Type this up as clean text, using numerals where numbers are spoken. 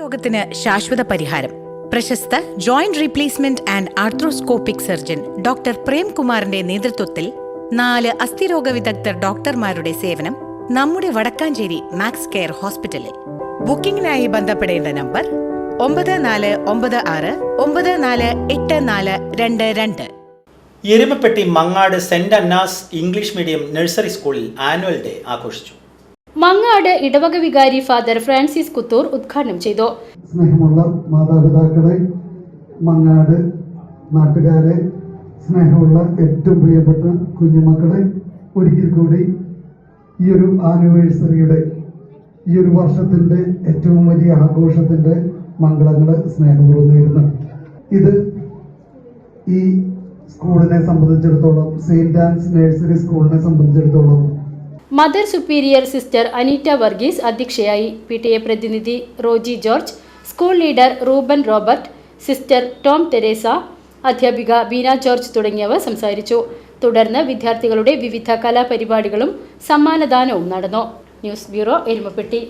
രോഗത്തിന് ശാശ്വത പരിഹാരം. പ്രശസ്ത joint replacement and arthroscopic surgeon doctor പ്രേംകുമാറിന്റെ നേതൃത്വത്തിൽ 4 അസ്ഥിരോഗ വിദഗ്ധർ ഡോക്ടർമാരുടെ സേവനം നമ്മുടെ വടക്കാഞ്ചേരി മാക്സ് കെയർ ഹോസ്പിറ്റലിൽ. ബുക്കിംഗിനായി ബന്ധപ്പെടേണ്ട number 9496948422. Erumapetty Mangad saint Anna's English medium nursery സ്കൂളിൽ ആനുവൽ ഡേ ആഘോഷിച്ചു. മങ്ങാട് ഇടവക വികാരി ഫാദർ ഫ്രാൻസിസ് കുത്തൂർ ഉദ്ഘാടനം ചെയ്തു. സ്നേഹമുള്ള മാതാപിതാക്കളെ, മങ്ങാട് നാട്ടുകാരെ, സ്നേഹമുള്ള ഏറ്റവും പ്രിയപ്പെട്ട കുഞ്ഞുമക്കളെ, ഒരിക്കൽ കൂടി ഈ ഒരു ആനിവേഴ്സറിയുടെ ഈ ഒരു വർഷത്തിൻ്റെ ഏറ്റവും വലിയ ആഘോഷത്തിൻ്റെ മംഗളങ്ങൾ സ്നേഹപൂർവ്വം നേരുന്നു. ഇത് ഈ സ്കൂളിനെ സംബന്ധിച്ചിടത്തോളം, സെയിന്റ് ആൻസ് നഴ്സറി സ്കൂളിനെ സംബന്ധിച്ചിടത്തോളം mother superior sister Aneeta Varghese അധ്യക്ഷയായി. PTA പ്രതിനിധി Roji George, school leader Reuben Robert, sister Tom Theresa, അധ്യാപിക ബീന ജോർജ് തുടങ്ങിയവർ സംസാരിച്ചു. തുടർന്ന് വിദ്യാർത്ഥികളുടെ വിവിധ കലാപരിപാടികളും സമ്മാനദാനവും നടന്നു. News bureau, Erumapetty.